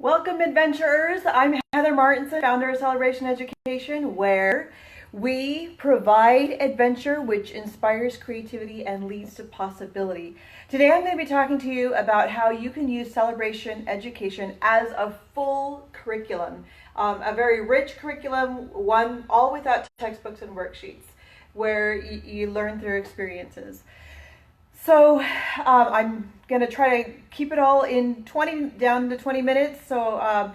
Welcome, adventurers. I'm Heather Martinson, founder of Celebration Education, where we provide adventure which inspires creativity and leads to possibility. Today I'm going to be talking to you about how you can use Celebration Education as a full curriculum, a very rich curriculum, one all without textbooks and worksheets, where you learn through experiences. So I'm going to try to keep it all in down to 20 minutes. So I'm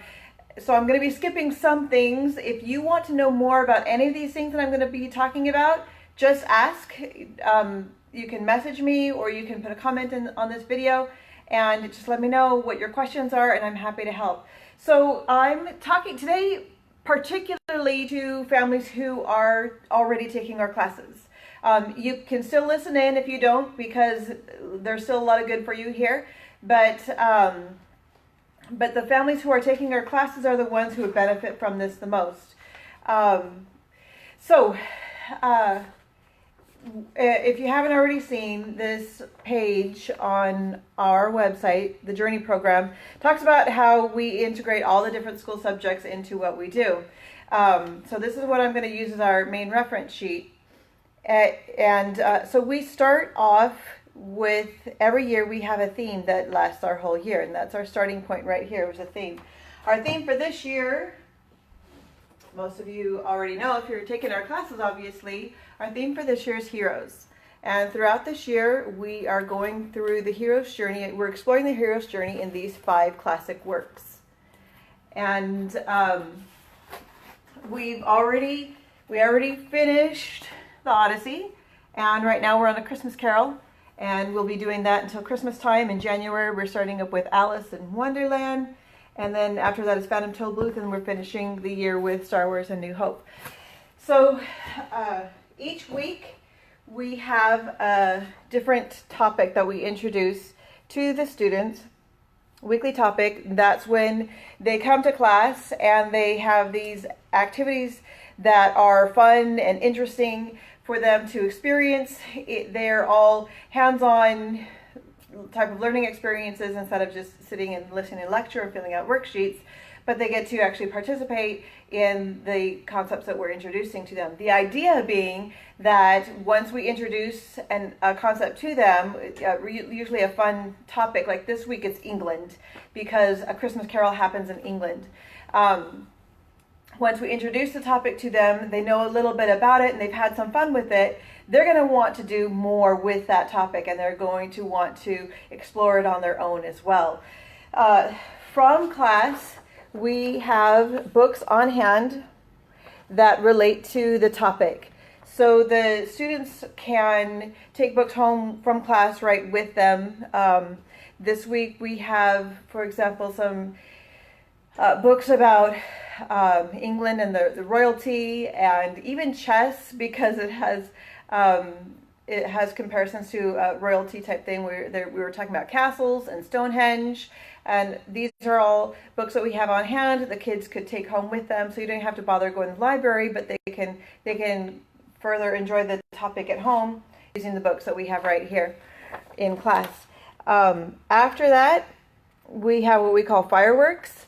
going to be skipping some things. If you want to know more about any of these things that I'm going to be talking about, just ask. You can message me or you can put a comment on this video and just let me know what your questions are, and I'm happy to help. So I'm talking today particularly to families who are already taking our classes. You can still listen in if you don't, because there's still a lot of good for you here. But the families who are taking our classes are the ones who would benefit from this the most. If you haven't already seen this page on our website, the Journey program talks about how we integrate all the different school subjects into what we do. So this is what I'm going to use as our main reference sheet. So we start off with, every year we have a theme that lasts our whole year, and that's our starting point right here, was a theme. Our theme for this year, most of you already know if you're taking our classes obviously, our theme for this year is heroes. And throughout this year we are going through the hero's journey. We're exploring the hero's journey in these 5 classic works. And we already finished the Odyssey, and right now we're on a Christmas Carol, and we'll be doing that until Christmas time. In January we're starting up with Alice in Wonderland, and then after that is Phantom Tollbooth, and we're finishing the year with Star Wars: A New Hope. So each week we have a different topic that we introduce to the students. Weekly topic, that's when they come to class and they have these activities that are fun and interesting for them to experience. They're all hands-on type of learning experiences instead of just sitting and listening to lecture and filling out worksheets, but they get to actually participate in the concepts that we're introducing to them. The idea being that once we introduce a concept to them, usually a fun topic, like this week it's England, because A Christmas Carol happens in England. Once we introduce the topic to them, they know a little bit about it and they've had some fun with it, they're going to want to do more with that topic, and they're going to want to explore it on their own as well. From class, we have books on hand that relate to the topic. So the students can take books home from class right with them. This week we have, for example, some books about England and the royalty, and even chess, because it has comparisons to a royalty type thing. We were talking about castles and Stonehenge, and these are all books that we have on hand. The kids could take home with them, so you don't have to bother going to the library, but they can further enjoy the topic at home using the books that we have right here in class. After that, we have what we call fireworks.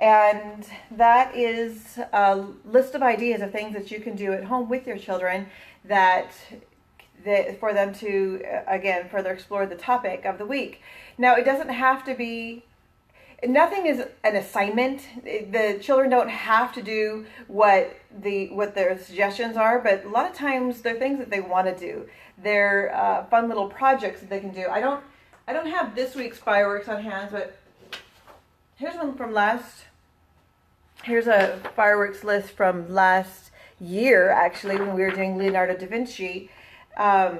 And that is a list of ideas of things that you can do at home with your children for them to, again, further explore the topic of the week. Now, it doesn't have to be, nothing is an assignment. The children don't have to do what their suggestions are, but a lot of times they're things that they want to do. They're fun little projects that they can do. I don't have this week's fireworks on hand, but here's one from here's a fireworks list from last year, actually, when we were doing Leonardo da Vinci. So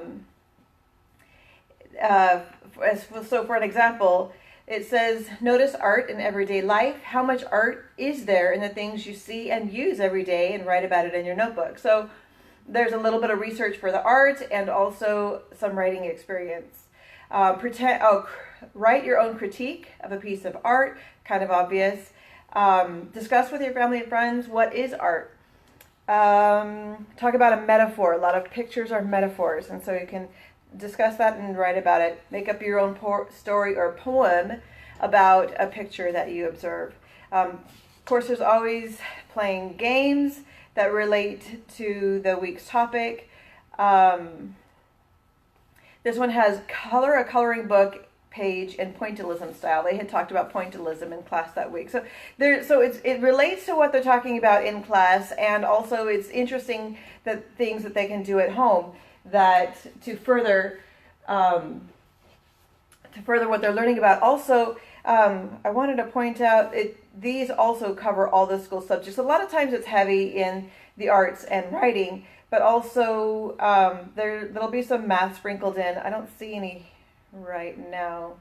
for an example, it says, notice art in everyday life. How much art is there in the things you see and use every day, and write about it in your notebook. So there's a little bit of research for the art and also some writing experience. Write your own critique of a piece of art, kind of obvious. Discuss with your family and friends, what is art? Talk about a metaphor. A lot of pictures are metaphors, and so you can discuss that and write about it. Make up your own story or poem about a picture that you observe. Of course, there's always playing games that relate to the week's topic. This one has a coloring book page and pointillism style. They had talked about pointillism in class that week. So it relates to what they're talking about in class, and also it's interesting that things that they can do at home that to further what they're learning about. Also, I wanted to point out these also cover all the school subjects. A lot of times it's heavy in the arts and writing, but also there'll be some math sprinkled in. I don't see any right now,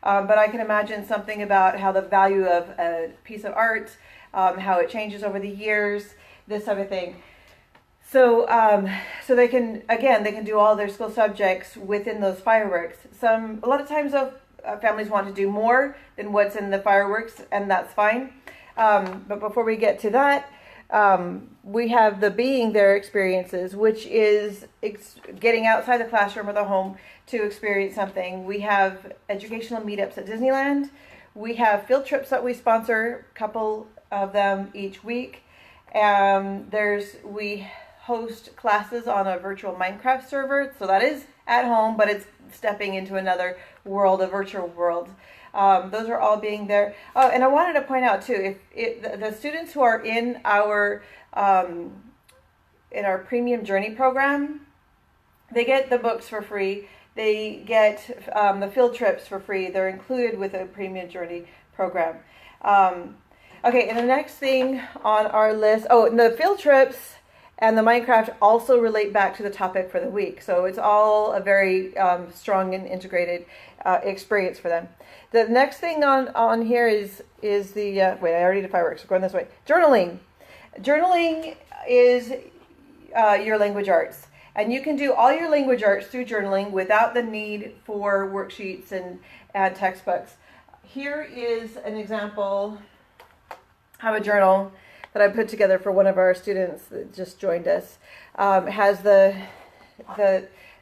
but I can imagine something about how the value of a piece of art, how it changes over the years, this type of thing. So they can do all their school subjects within those fireworks. A lot of times families want to do more than what's in the fireworks, and that's fine. But before we get to that, we have the being there experiences, which is getting outside the classroom or the home to experience something. We have educational meetups at Disneyland. We have field trips that we sponsor, a couple of them each week. We host classes on a virtual Minecraft server, so that is at home, but it's stepping into another world, a virtual world. Those are all being there. Oh, and I wanted to point out too, if the students who are in our Premium Journey program, they get the books for free. They get the field trips for free. They're included with a Premium Journey program. Okay, and the next thing on our list, and the field trips and the Minecraft also relate back to the topic for the week. So it's all a very strong and integrated experience for them. The next thing on here is the, wait, I already did fireworks, we're going this way. Journaling. Journaling is your language arts. And you can do all your language arts through journaling without the need for worksheets and textbooks. Here is an example of a journal that I put together for one of our students that just joined us. It has the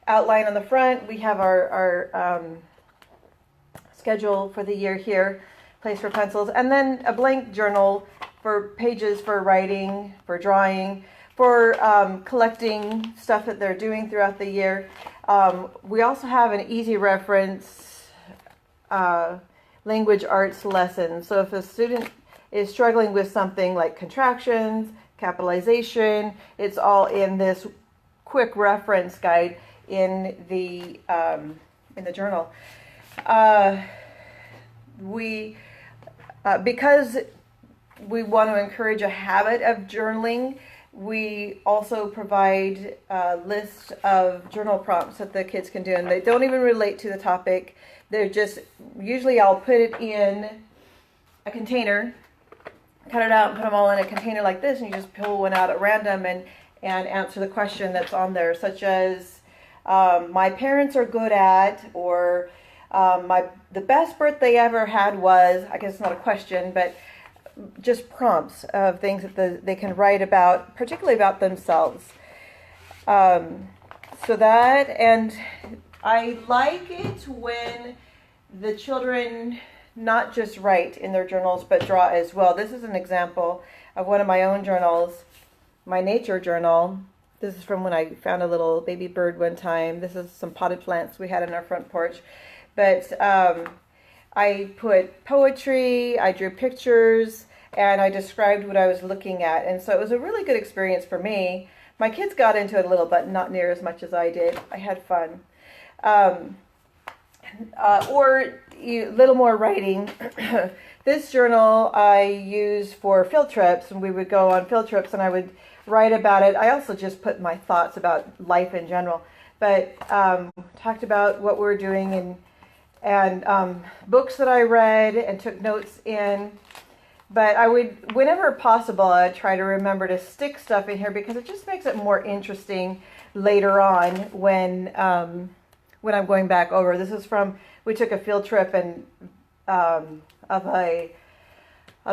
outline on the front. We have our schedule for the year here, place for pencils, and then a blank journal for pages for writing, for drawing, for collecting stuff that they're doing throughout the year. We also have an easy reference language arts lesson. So if a student is struggling with something like contractions, capitalization, it's all in this quick reference guide in the journal. Because we want to encourage a habit of journaling, we also provide a list of journal prompts that the kids can do, and they don't even relate to the topic. They're just, usually I'll put it in a container, cut it out and put them all in a container like this, and you just pull one out at random and answer the question that's on there, such as my parents are good at, or the best birthday I ever had was, I guess it's not a question, but just prompts of things that they can write about, particularly about themselves. So that, and I like it when the children not just write in their journals, but draw as well. This is an example of one of my own journals, my nature journal. This is from when I found a little baby bird one time. This is some potted plants we had in our front porch. But I put poetry, I drew pictures, and I described what I was looking at. And so it was a really good experience for me. My kids got into it a little, but not near as much as I did. I had fun. Or a little more writing. This journal I use for field trips, and we would go on field trips and I would write about it. I also just put my thoughts about life in general, but talked about what we're doing and books that I read and took notes in. But I would, whenever possible, I'd try to remember to stick stuff in here because it just makes it more interesting later on when I'm going back over. This is from, we took a field trip and of a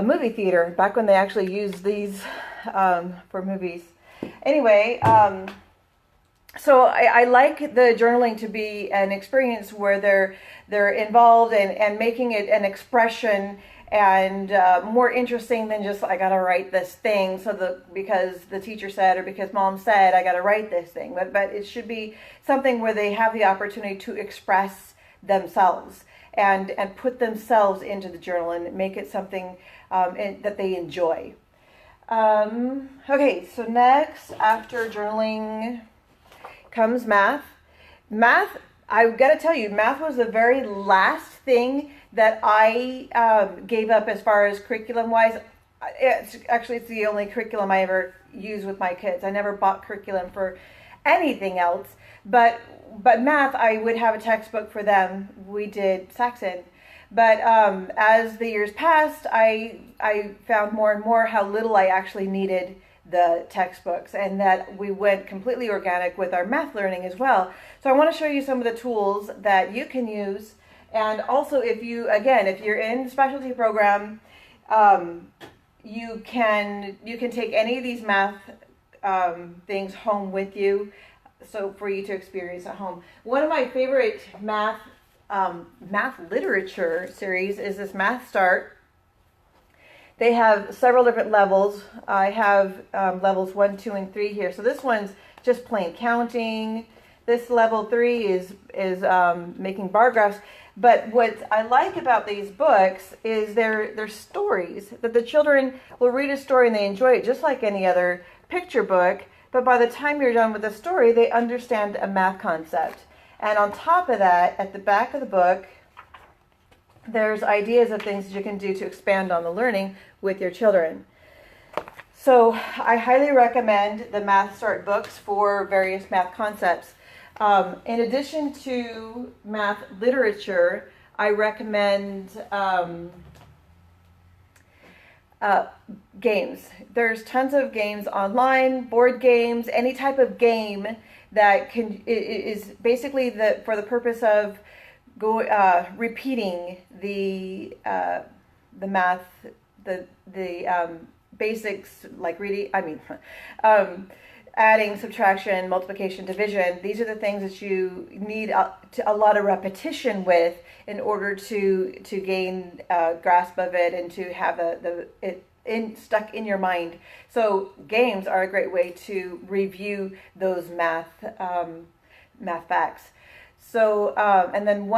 movie theater back when they actually used these for movies. Anyway, So I like the journaling to be an experience where they're involved and making it an expression and more interesting than just I gotta write this thing because the teacher said or because mom said I gotta write this thing. But it should be something where they have the opportunity to express themselves and put themselves into the journal and make it something that they enjoy. Okay, so next after journaling comes math. Math, I got to tell you, math was the very last thing that I gave up as far as curriculum-wise. It's the only curriculum I ever used with my kids. I never bought curriculum for anything else. But math, I would have a textbook for them. We did Saxon. But as the years passed, I found more and more how little I actually needed the textbooks and that we went completely organic with our math learning as well. So I want to show you some of the tools that you can use. And also if you're in the specialty program, you can take any of these math things home with you, so for you to experience at home. One of my favorite math literature series is this Math Start. They have several different levels. I have levels 1, 2, and 3 here. So this one's just plain counting. This level 3 is making bar graphs. But what I like about these books is they're stories that the children will read a story and they enjoy it just like any other picture book. But by the time you're done with the story, they understand a math concept. And on top of that, at the back of the book, there's ideas of things that you can do to expand on the learning with your children. So I highly recommend the Math Start books for various math concepts. In addition to math literature, I recommend games. There's tons of games online, board games, any type of game that is basically for the purpose of repeating the math, the basics, like adding, subtraction, multiplication, division. These are the things that you need a lot of repetition with in order to gain a grasp of it and to have it stuck in your mind. So games are a great way to review those math facts. So, and then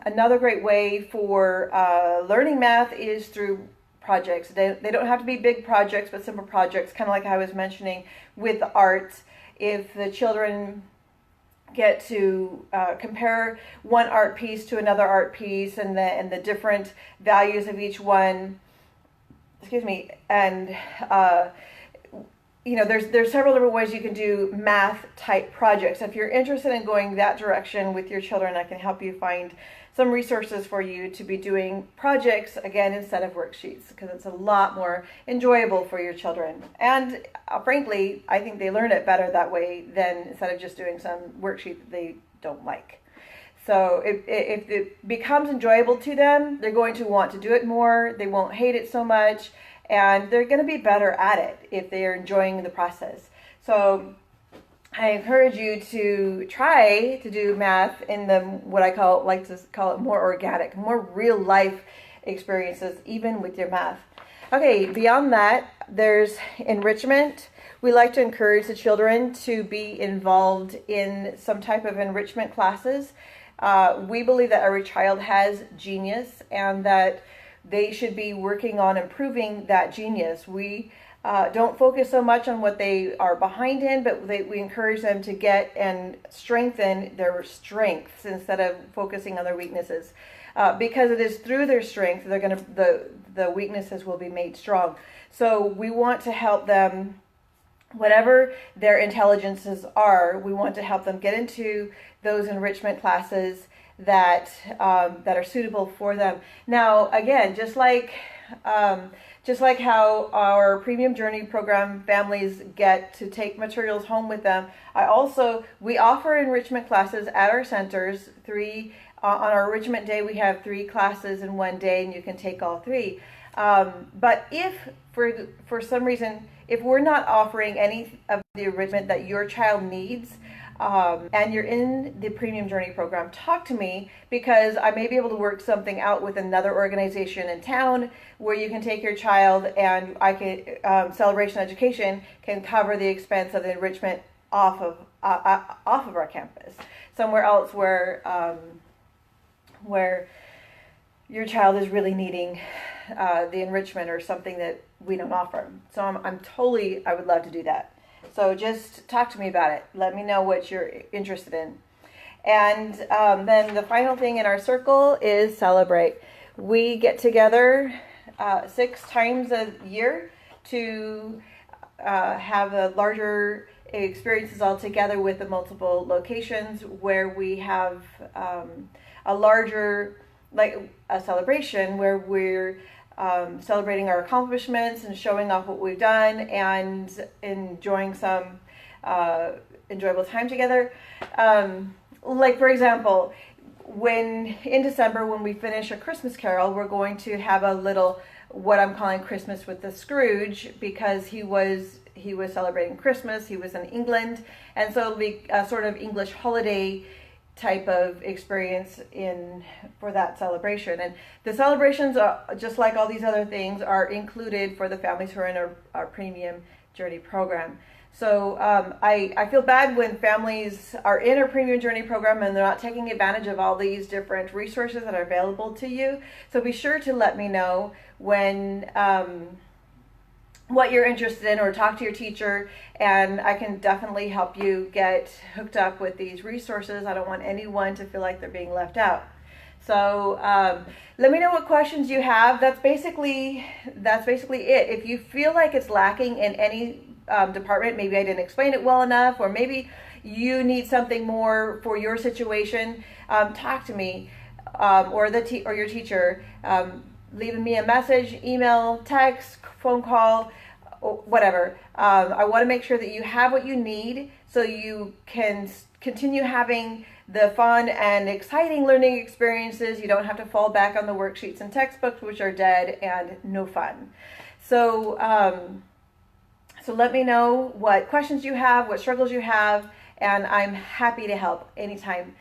another great way for learning math is through projects. They don't have to be big projects, but simple projects, kind of like I was mentioning with art. If the children get to compare one art piece to another art piece and the different values of each one, and there's several different ways you can do math type projects. If you're interested in going that direction with your children, I can help you find some resources for you to be doing projects again instead of worksheets, because it's a lot more enjoyable for your children. And frankly, I think they learn it better that way than instead of just doing some worksheet that they don't like. So if it becomes enjoyable to them, they're going to want to do it more. They won't hate it so much, and they're going to be better at it if they are enjoying the process. So I encourage you to try to do math in what I like to call it more organic, more real life experiences, even with your math. Okay, beyond that, there's enrichment. We like to encourage the children to be involved in some type of enrichment classes. We believe that every child has genius and that they should be working on improving that genius. We don't focus so much on what they are behind in, but we encourage them to get and strengthen their strengths instead of focusing on their weaknesses. Because it is through their strength the weaknesses will be made strong. So we want to help them, whatever their intelligences are, we want to help them get into those enrichment classes that are suitable for them. Now, again, just like how our Premium Journey program families get to take materials home with them, we offer enrichment classes at our centers, 3 On our enrichment day, we have 3 classes in one day, and you can take all 3. But if, for some reason, if we're not offering any of the enrichment that your child needs, and you're in the Premium Journey program, talk to me, because I may be able to work something out with another organization in town where you can take your child, and I can Celebration Education can cover the expense of the enrichment off of our campus, somewhere else where your child is really needing the enrichment or something that we don't offer. So I would love to do that. So just talk to me about it. Let me know what you're interested in. And then the final thing in our circle is celebrate. We get together 6 times a year to have a larger experiences all together with the multiple locations, where we have a larger, like a celebration where we're celebrating our accomplishments and showing off what we've done and enjoying some enjoyable time together. Like, for example, in December, when we finish A Christmas Carol, we're going to have a little, what I'm calling Christmas with the Scrooge, because he was celebrating Christmas. He was in England, and so it'll be a sort of English holiday type of experience for that celebration. And the celebrations are, just like all these other things, are included for the families who are in our Premium Journey program. So I feel bad when families are in our Premium Journey program and they're not taking advantage of all these different resources that are available to you. So be sure to let me know when what you're interested in, or talk to your teacher, and I can definitely help you get hooked up with these resources. I don't want anyone to feel like they're being left out. So let me know what questions you have. That's basically it. If you feel like it's lacking in any department, maybe I didn't explain it well enough, or maybe you need something more for your situation, talk to me or your teacher. Leaving me a message, email, text, phone call, whatever. I want to make sure that you have what you need so you can continue having the fun and exciting learning experiences. You don't have to fall back on the worksheets and textbooks, which are dead and no fun. So, so let me know what questions you have, what struggles you have, and I'm happy to help anytime.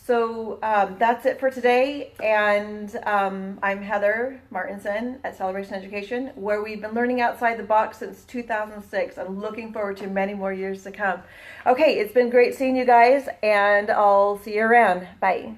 So that's it for today, and I'm Heather Martinson at Celebration Education, where we've been learning outside the box since 2006. I'm looking forward to many more years to come. Okay, it's been great seeing you guys, and I'll see you around. Bye.